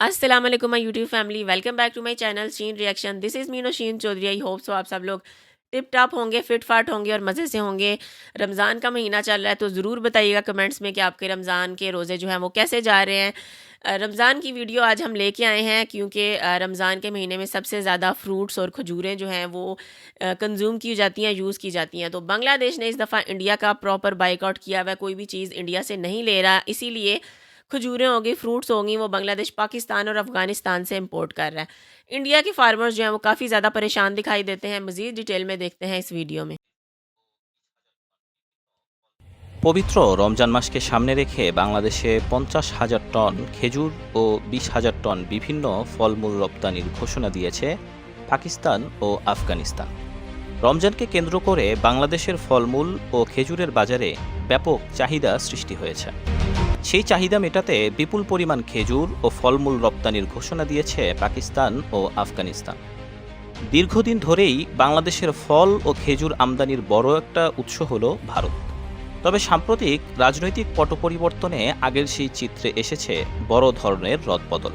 अस्सलाम वालेकुम my YouTube family, welcome back to my channel Sheen reaction. This is me Nausheen Chowdhury. I hope so आप सब लोग टिप टॉप होंगे, फिट फाट होंगे और मज़े से होंगे। रमज़ान का महीना चल रहा है तो ज़रूर बताइएगा कमेंट्स में कि आपके रमज़ान के रोज़े जो हैं वो कैसे जा रहे हैं। रमज़ान की वीडियो आज हम लेके आए हैं क्योंकि रमज़ान के महीने में सबसे ज़्यादा फ्रूट्स और खजूरें जो हैं वो कंज्यूम की जाती हैं, यूज़ की जाती हैं। तो बांग्लादेश ने इस दफ़ा इंडिया का प्रॉपर बाइकआउट किया हुआ है, कोई भी चीज़ इंडिया से नहीं ले रहा, इसीलिए खजूरें होंगी, फ्रूट्स होंगी, वो बांग्लादेश, पाकिस्तान और अफ़गानिस्तान से इंपोर्ट कर रहा है। इंडिया के फार्मर्स जो हैं वो काफ़ी ज़्यादा परेशान दिखाई देते हैं। मज़ीद डिटेल में देखते हैं इस वीडियो में। পবিত্র রমজান মাসকে সামনে রেখে বাংলাদেশে ৫০,০০০ টন খেজুর ও ২০,০০০ টন বিভিন্ন ফলমূল রপ্তানির ঘোষণা দিয়েছে পাকিস্তান ও আফগানিস্তান। রমজানকে কেন্দ্র করে বাংলাদেশের ফলমূল ও খেজুরের বাজারে ব্যাপক চাহিদা সৃষ্টি হয়েছে। সেই চাহিদা মেটাতে বিপুল পরিমাণ খেজুর ও ফলমূল রপ্তানির ঘোষণা দিয়েছে পাকিস্তান ও আফগানিস্তান। দীর্ঘদিন ধরেই বাংলাদেশের ফল ও খেজুর আমদানির বড় একটা উৎস হল ভারত। তবে সাম্প্রতিক রাজনৈতিক পট পরিবর্তনে আগের সেই চিত্রে এসেছে বড় ধরনের রদবদল।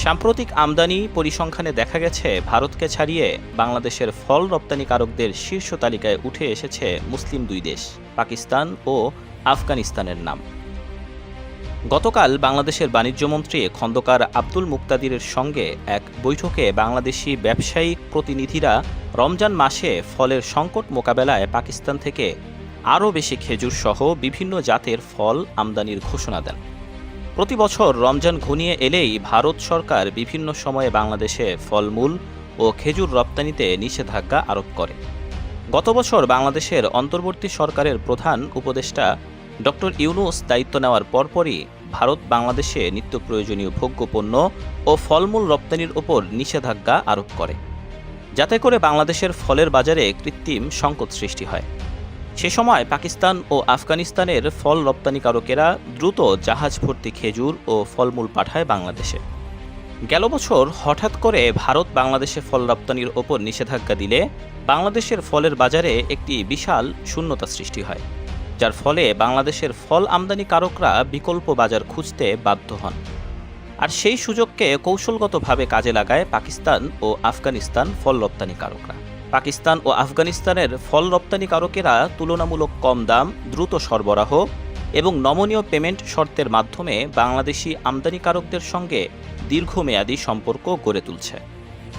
সাম্প্রতিক আমদানি পরিসংখ্যানে দেখা গেছে ভারতকে ছাড়িয়ে বাংলাদেশের ফল রপ্তানিকারকদের শীর্ষ তালিকায় উঠে এসেছে মুসলিম দুই দেশ পাকিস্তান ও আফগানিস্তানের নাম। গতকাল বাংলাদেশের বাণিজ্যমন্ত্রী খন্দকার আব্দুল মুক্তাদিরের সঙ্গে এক বৈঠকে বাংলাদেশি ব্যবসায়িক প্রতিনিধিরা রমজান মাসে ফলের সংকট মোকাবেলায় পাকিস্তান থেকে আরও বেশি খেজুর সহ বিভিন্ন জাতের ফল আমদানির ঘোষণা দেন। প্রতি বছর রমজান ঘনিয়ে এলেই ভারত সরকার বিভিন্ন সময়ে বাংলাদেশে ফলমূল ও খেজুর রপ্তানিতে নিষেধাজ্ঞা আরোপ করে। গত বছর বাংলাদেশের অন্তর্বর্তী সরকারের প্রধান উপদেষ্টা ডক্টর ইউনূস দায়িত্ব নেওয়ার পরপরই ভারত বাংলাদেশে নিত্য প্রয়োজনীয় ভোগ্যপণ্য ও ফলমূল রপ্তানির ওপর নিষেধাজ্ঞা আরোপ করে, যাতে করে বাংলাদেশের ফলের বাজারে কৃত্রিম সংকট সৃষ্টি হয়। সে সময় পাকিস্তান ও আফগানিস্তানের ফল রপ্তানিকারকেরা দ্রুত জাহাজ ভর্তি খেজুর ও ফলমূল পাঠায় বাংলাদেশে। গেল বছর হঠাৎ করে ভারত বাংলাদেশে ফল রপ্তানির ওপর নিষেধাজ্ঞা দিলে বাংলাদেশের ফলের বাজারে একটি বিশাল শূন্যতা সৃষ্টি হয়, যার ফলে বাংলাদেশের ফল আমদানিকারকরা বিকল্প বাজার খুঁজতে বাধ্য হন। আর সেই সুযোগকে কৌশলগতভাবে কাজে লাগায় পাকিস্তান ও আফগানিস্তান ফল রপ্তানিকারকরা। পাকিস্তান ও আফগানিস্তানের ফল রপ্তানিকারকেরা তুলনামূলক কম দাম, দ্রুত সরবরাহ এবং নমনীয় পেমেন্ট শর্তের মাধ্যমে বাংলাদেশি আমদানিকারকদের সঙ্গে দীর্ঘমেয়াদী সম্পর্ক গড়ে তুলছে,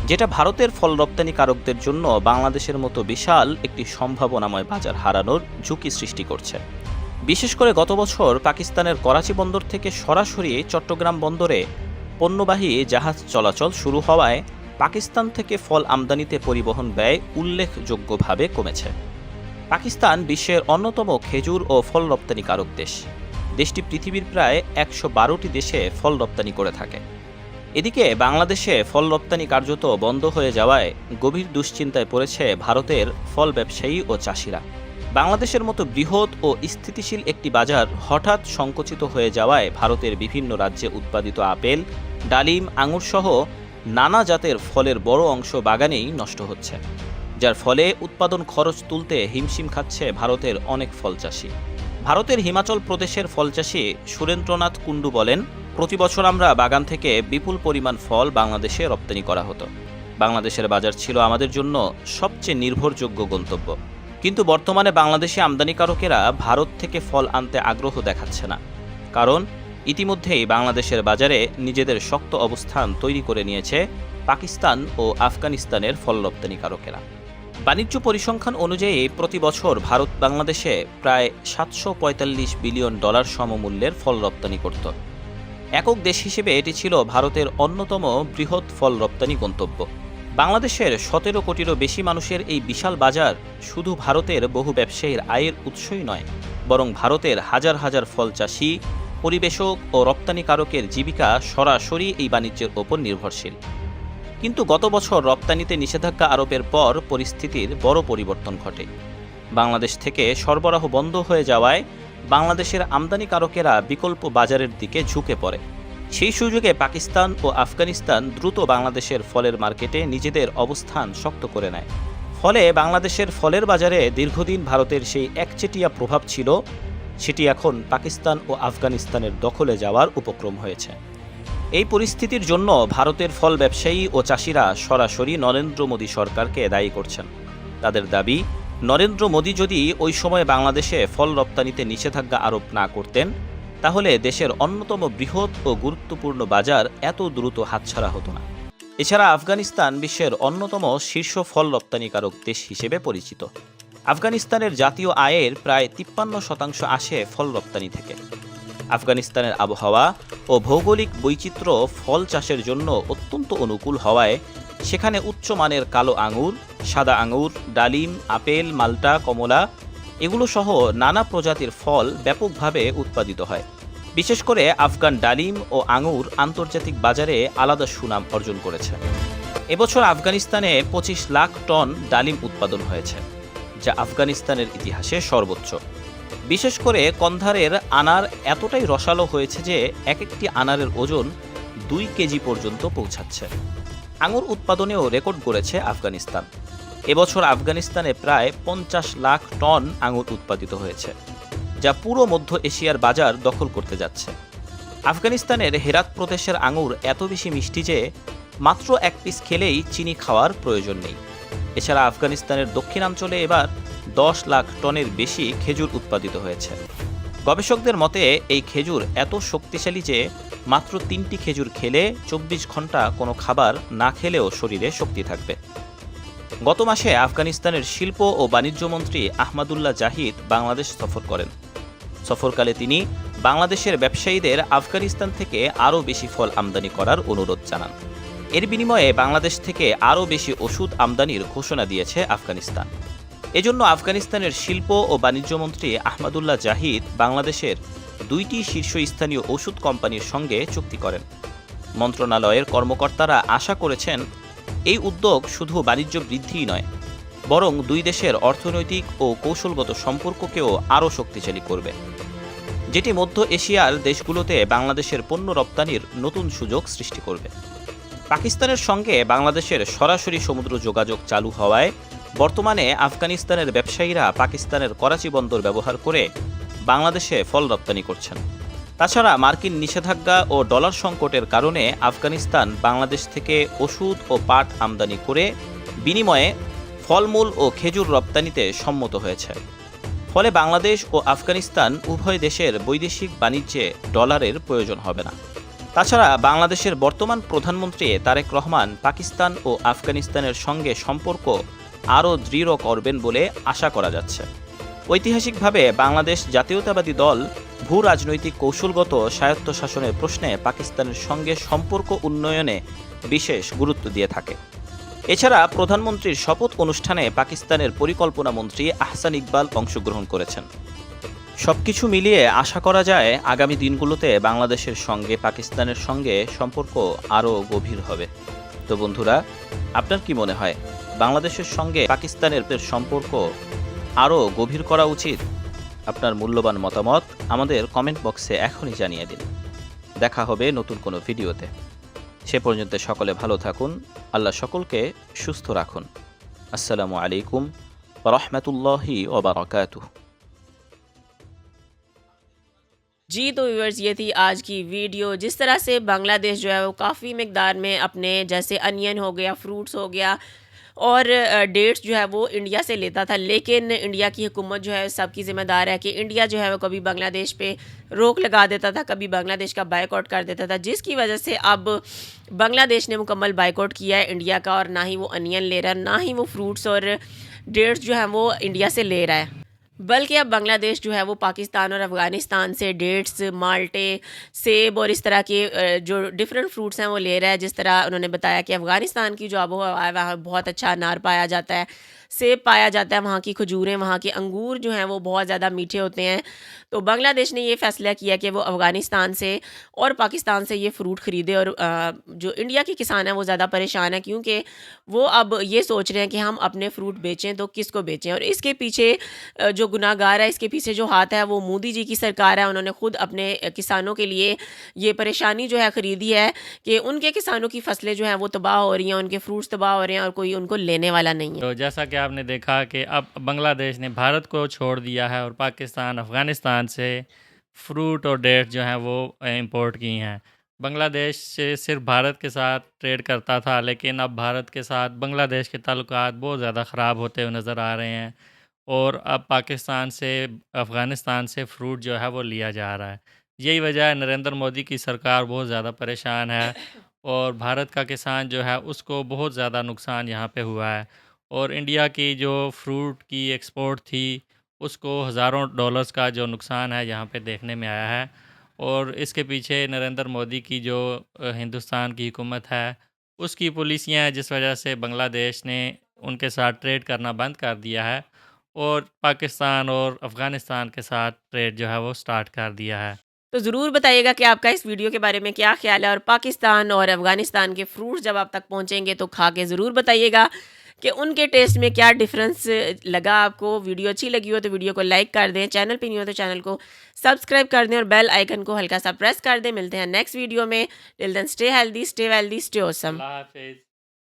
যেটা ভারতের ফল রপ্তানিকারকদের জন্য বাংলাদেশের মতো বিশাল একটি সম্ভাবনাময় বাজার হারানোর ঝুঁকি সৃষ্টি করছে। বিশেষ করে গত বছর পাকিস্তানের করাচি বন্দর থেকে সরাসরি চট্টগ্রাম বন্দরে পণ্যবাহী জাহাজ চলাচল শুরু হওয়ায় পাকিস্তান থেকে ফল আমদানিতে পরিবহন ব্যয় উল্লেখযোগ্যভাবে কমেছে। পাকিস্তান বিশ্বের অন্যতম খেজুর ও ফল রপ্তানিকারক দেশ। দেশটি পৃথিবীর প্রায় ১১২টি দেশে ফল রপ্তানি করে থাকে। এদিকে বাংলাদেশে ফল রপ্তানি কার্যত বন্ধ হয়ে যাওয়ায় গভীর দুশ্চিন্তায় পড়েছে ভারতের ফল ব্যবসায়ী ও চাষিরা। বাংলাদেশের মতো বৃহৎ ও স্থিতিশীল একটি বাজার হঠাৎ সংকুচিত হয়ে যাওয়ায় ভারতের বিভিন্ন রাজ্যে উৎপাদিত আপেল, ডালিম, আঙুরসহ নানা জাতের ফলের বড় অংশ বাগানেই নষ্ট হচ্ছে, যার ফলে উৎপাদন খরচ তুলতে হিমশিম খাচ্ছে ভারতের অনেক ফল চাষি। ভারতের হিমাচল প্রদেশের ফল চাষি সুরেন্দ্রনাথ কুণ্ডু বলেন, প্রতি বছর আমরা বাগান থেকে বিপুল পরিমাণ ফল বাংলাদেশে রপ্তানি করা হতো। বাংলাদেশের বাজার ছিল আমাদের জন্য সবচেয়ে নির্ভরযোগ্য গন্তব্য। কিন্তু বর্তমানে বাংলাদেশি আমদানিকারকেরা ভারত থেকে ফল আনতে আগ্রহ দেখাচ্ছে না, কারণ ইতিমধ্যেই বাংলাদেশের বাজারে নিজেদের শক্ত অবস্থান তৈরি করে নিয়েছে পাকিস্তান ও আফগানিস্তানের ফল রপ্তানিকারকেরা। বাণিজ্য পরিসংখ্যান অনুযায়ী প্রতি বছর ভারত বাংলাদেশে প্রায় $৭৪৫ বিলিয়ন সমমূল্যের ফল রপ্তানি করত। একক দেশ হিসেবে এটি ছিল ভারতের অন্যতম বৃহৎ ফল রপ্তানি গন্তব্য। বাংলাদেশের ১৭ কোটিরও বেশি মানুষের এই বিশাল বাজার শুধু ভারতের বহু ব্যবসায়ীর আয়ের উৎসই নয়, বরং ভারতের হাজার হাজার ফল চাষি, পরিবেশক ও রপ্তানিকারকের জীবিকা সরাসরি এই বাণিজ্যের ওপর নির্ভরশীল। কিন্তু গত বছর রপ্তানিতে নিষেধাজ্ঞা আরোপের পর পরিস্থিতির বড় পরিবর্তন ঘটে। বাংলাদেশ থেকে সরবরাহ বন্ধ হয়ে যাওয়ায় বাংলাদেশের আমদানিকারকেরা বিকল্প বাজারের দিকে ঝুঁকে পড়ে। সেই সুযোগে পাকিস্তান ও আফগানিস্তান দ্রুত বাংলাদেশের ফলের মার্কেটে নিজেদের অবস্থান শক্ত করে নেয়। ফলে বাংলাদেশের ফলের বাজারে দীর্ঘদিন ভারতের সেই একচেটিয়া প্রভাব ছিল, সেটি এখন পাকিস্তান ও আফগানিস্তানের দখলে যাওয়ার উপক্রম হয়েছে। এই পরিস্থিতির জন্য ভারতের ফল ব্যবসায়ী ও চাষিরা সরাসরি নরেন্দ্র মোদী সরকারকে দায়ী করছেন। তাদের দাবি, নরেন্দ্র মোদী যদি ওই সময় বাংলাদেশে ফল রপ্তানিতে নিষেধাজ্ঞা আরোপ না করতেন, তাহলে দেশের অন্যতম বৃহৎ ও গুরুত্বপূর্ণ বাজার এত দ্রুত হাতছাড়া হতো না। এছাড়া আফগানিস্তান বিশ্বের অন্যতম শীর্ষ ফল রপ্তানিকারক দেশ হিসেবে পরিচিত। আফগানিস্তানের জাতীয় আয়ের প্রায় 53% আসে ফল রপ্তানি থেকে। আফগানিস্তানের আবহাওয়া ও ভৌগোলিক বৈচিত্র্য ফল চাষের জন্য অত্যন্ত অনুকূল হওয়ায় সেখানে উচ্চমানের কালো আঙুর, সাদা আঙুর, ডালিম, আপেল, মাল্টা, কমলা এগুলো সহ নানা প্রজাতির ফল ব্যাপকভাবে উৎপাদিত হয়। বিশেষ করে আফগান ডালিম ও আঙুর আন্তর্জাতিক বাজারে আলাদা সুনাম অর্জন করেছে। এবছর আফগানিস্তানে 25 লাখ টন ডালিম উৎপাদন হয়েছে, যা আফগানিস্তানের ইতিহাসে সর্বোচ্চ। বিশেষ করে কন্ধারের আনার এতটাই রসালো হয়েছে যে এক একটি আনারের ওজন 2 কেজি পর্যন্ত পৌঁছাচ্ছে। আঙুর উৎপাদনেও রেকর্ড গড়েছে আফগানিস্তান। এবছর আফগানিস্তানে প্রায় 50 লাখ টন আঙুর উৎপাদিত হয়েছে, যা পুরো মধ্য এশিয়ার বাজার দখল করতে যাচ্ছে। আফগানিস্তানের হেরাত প্রদেশের আঙুর এত বেশি মিষ্টি যে মাত্র 1 পিস খেলেই চিনি খাওয়ার প্রয়োজন নেই। এছাড়া আফগানিস্তানের দক্ষিণাঞ্চলে এবার 10 লাখ টনের বেশি খেজুর উৎপাদিত হয়েছে। গবেষকদের মতে এই খেজুর এত শক্তিশালী যে মাত্র 3টি খেজুর খেলে 24 ঘন্টা কোনো খাবার না খেলেও শরীরে শক্তি থাকবে। গত মাসে আফগানিস্তানের শিল্প ও বাণিজ্য মন্ত্রী আহমদুল্লাহ জাহিদ বাংলাদেশ সফর করেন। সফরকালে তিনি বাংলাদেশের ব্যবসায়ীদের আফগানিস্তান থেকে আরও বেশি ফল আমদানি করার অনুরোধ জানান। এর বিনিময়ে বাংলাদেশ থেকে আরও বেশি ওষুধ আমদানির ঘোষণা দিয়েছে আফগানিস্তান। এজন্য আফগানিস্তানের শিল্প ও বাণিজ্য মন্ত্রী আহমদুল্লাহ জাহিদ বাংলাদেশের 2টি শীর্ষস্থানীয় ওষুধ কোম্পানির সঙ্গে চুক্তি করেন। মন্ত্রণালয়ের কর্মকর্তারা আশা করেছেন এই উদ্যোগ শুধু বাণিজ্য বৃদ্ধিই নয়, বরং দুই দেশের অর্থনৈতিক ও কৌশলগত সম্পর্ককেও আরও শক্তিশালী করবে, যেটি মধ্য এশিয়ার দেশগুলোতে বাংলাদেশের পণ্য রপ্তানির নতুন সুযোগ সৃষ্টি করবে। পাকিস্তানের সঙ্গে বাংলাদেশের সরাসরি সমুদ্র যোগাযোগ চালু হওয়ায় বর্তমানে আফগানিস্তানের ব্যবসায়ীরা পাকিস্তানের করাচি বন্দর ব্যবহার করে বাংলাদেশে ফল রপ্তানি করছেন। তাছাড়া মার্কিন নিষেধাজ্ঞা ও ডলার সংকটের কারণে আফগানিস্তান বাংলাদেশ থেকে ওষুধ ও পাট আমদানি করে বিনিময়ে ফলমূল ও খেজুর রপ্তানিতে সম্মত হয়েছে। ফলে বাংলাদেশ ও আফগানিস্তান উভয় দেশের বৈদেশিক বাণিজ্যে ডলারের প্রয়োজন হবে না। তাছাড়া বাংলাদেশের বর্তমান প্রধানমন্ত্রী তারেক রহমান পাকিস্তান ও আফগানিস্তানের সঙ্গে সম্পর্ক আরও দৃঢ় করবেন বলে আশা করা যাচ্ছে। ঐতিহাসিকভাবে বাংলাদেশ জাতীয়তাবাদী দল ভূ রাজনৈতিক কৌশলগত স্বায়ত্তশাসনের প্রশ্নে পাকিস্তানের সঙ্গে সম্পর্ক উন্নয়নে বিশেষ গুরুত্ব দিয়ে থাকে। এছাড়া প্রধানমন্ত্রীর শপথ অনুষ্ঠানে পাকিস্তানের পরিকল্পনা মন্ত্রী আহসান ইকবাল অংশগ্রহণ করেছেন। সবকিছু মিলিয়ে আশা করা যায় আগামী দিনগুলোতে বাংলাদেশের সঙ্গে পাকিস্তানের সঙ্গে সম্পর্ক আরও গভীর হবে। তো বন্ধুরা, আপনার কি মনে হয় বাংলাদেশের সঙ্গে পাকিস্তানের সম্পর্ক আরও গভীর করা উচিত? আপনার মূল্যবান মতামত আমাদের কমেন্ট বক্সে এখনই জানিয়ে দিন। দেখা হবে নতুন কোনো ভিডিওতে। সে পর্যন্ত সকলে ভালো থাকুন। আল্লাহ সকলকে সুস্থ রাখুন। আসসালামু আলাইকুম ওয়া রাহমাতুল্লাহি ওয়া বারাকাতুহু। जी तो व्यूअर्स, ये थी आज की वीडियो। जिस तरह से बांग्लादेश जो है वो काफ़ी मिकदार में अपने जैसे अनियन हो गया, फ्रूट्स हो गया और डेट्स जो है वो इंडिया से लेता था, लेकिन इंडिया की हुकूमत जो है सबकी ज़िम्मेदार है कि इंडिया जो है वो कभी बांग्लादेश पे रोक लगा देता था, कभी बांग्लादेश का बायकॉट कर देता था, जिसकी वजह से अब बांग्लादेश ने मुकम्मल बायकॉट किया है इंडिया का, और ना ही वो अनियन ले रहा है, ना ही वो फ्रूट्स और डेट्स जो है वो इंडिया से ले रहा है, बल्कि अब बांग्लादेश जो है वो पाकिस्तान और अफ़गानिस्तान से डेट्स, माल्टे, सेब और इस तरह के जो डिफरेंट फ्रूट्स हैं वो ले रहा है। जिस तरह उन्होंने बताया कि अफ़गानिस्तान की जो आबो हवा है वहाँ बहुत अच्छा अनार पाया जाता है, सेब पाया जाता है, वहाँ की खजूरें, वहाँ के अंगूर जो हैं वो बहुत ज़्यादा मीठे होते हैं। तो बांग्लादेश ने ये फ़ैसला किया कि वो अफ़गानिस्तान से और पाकिस्तान से ये फ़्रूट ख़रीदे, और जो इंडिया के किसान हैं वो ज़्यादा परेशान हैं, क्योंकि वो अब ये सोच रहे हैं कि हम अपने फ्रूट बेचें तो किसको बेचें। और इसके पीछे जो गुनाहगार है, इसके पीछे जो हाथ है वो मोदी जी की सरकार है। उन्होंने खुद अपने किसानों के लिए ये परेशानी जो है ख़रीदी है कि उनके किसानों की फसलें जो हैं वो तबाह हो रही हैं, उनके फ्रूट्स तबाह हो रहे हैं और कोई उनको लेने वाला नहीं है। तो जैसा कि आपने देखा कि अब बांग्लादेश ने भारत को छोड़ दिया है और पाकिस्तान, अफ़गानिस्तान से फ्रूट और डेट्स जो हैं वो इंपोर्ट की हैं। बांग्लादेश से सिर्फ भारत के साथ ट्रेड करता था, लेकिन अब भारत के साथ बांग्लादेश के ताल्लुकात बहुत ज़्यादा ख़राब होते हुए नज़र आ रहे हैं। और अब पाकिस्तान से, अफ़गानिस्तान से फ्रूट जो है वो लिया जा रहा है। यही वजह है, नरेंद्र मोदी की सरकार बहुत ज़्यादा परेशान है और भारत का किसान जो है उसको बहुत ज़्यादा नुकसान यहाँ पे हुआ है। और इंडिया की जो फ्रूट की एक्सपोर्ट थी उसको हज़ारों डॉलर्स का जो नुकसान है यहाँ पे देखने में आया है। और इसके पीछे नरेंद्र मोदी की जो हिंदुस्तान की हुकूमत है उसकी पॉलिसियाँ हैं, जिस वजह से बांग्लादेश ने उनके साथ ट्रेड करना बंद कर दिया है और पाकिस्तान और अफ़गानिस्तान के साथ ट्रेड जो है वो स्टार्ट कर दिया है। तो ज़रूर बताइएगा कि आपका इस वीडियो के बारे में क्या ख्याल है, और पाकिस्तान और अफ़गानिस्तान के फ्रूट्स जब आप तक पहुँचेंगे तो खा के ज़रूर बताइएगा कि उनके टेस्ट में क्या डिफरेंस लगा आपको। वीडियो अच्छी लगी हो तो वीडियो को लाइक कर दें, चैनल पे नहीं हो तो चैनल को सब्सक्राइब कर दें और बेल आइकन को हल्का सा प्रेस कर दें। मिलते हैं नेक्स्ट वीडियो में। Till then stay healthy, stay wealthy, stay awesome. Allah हाफ़िज़।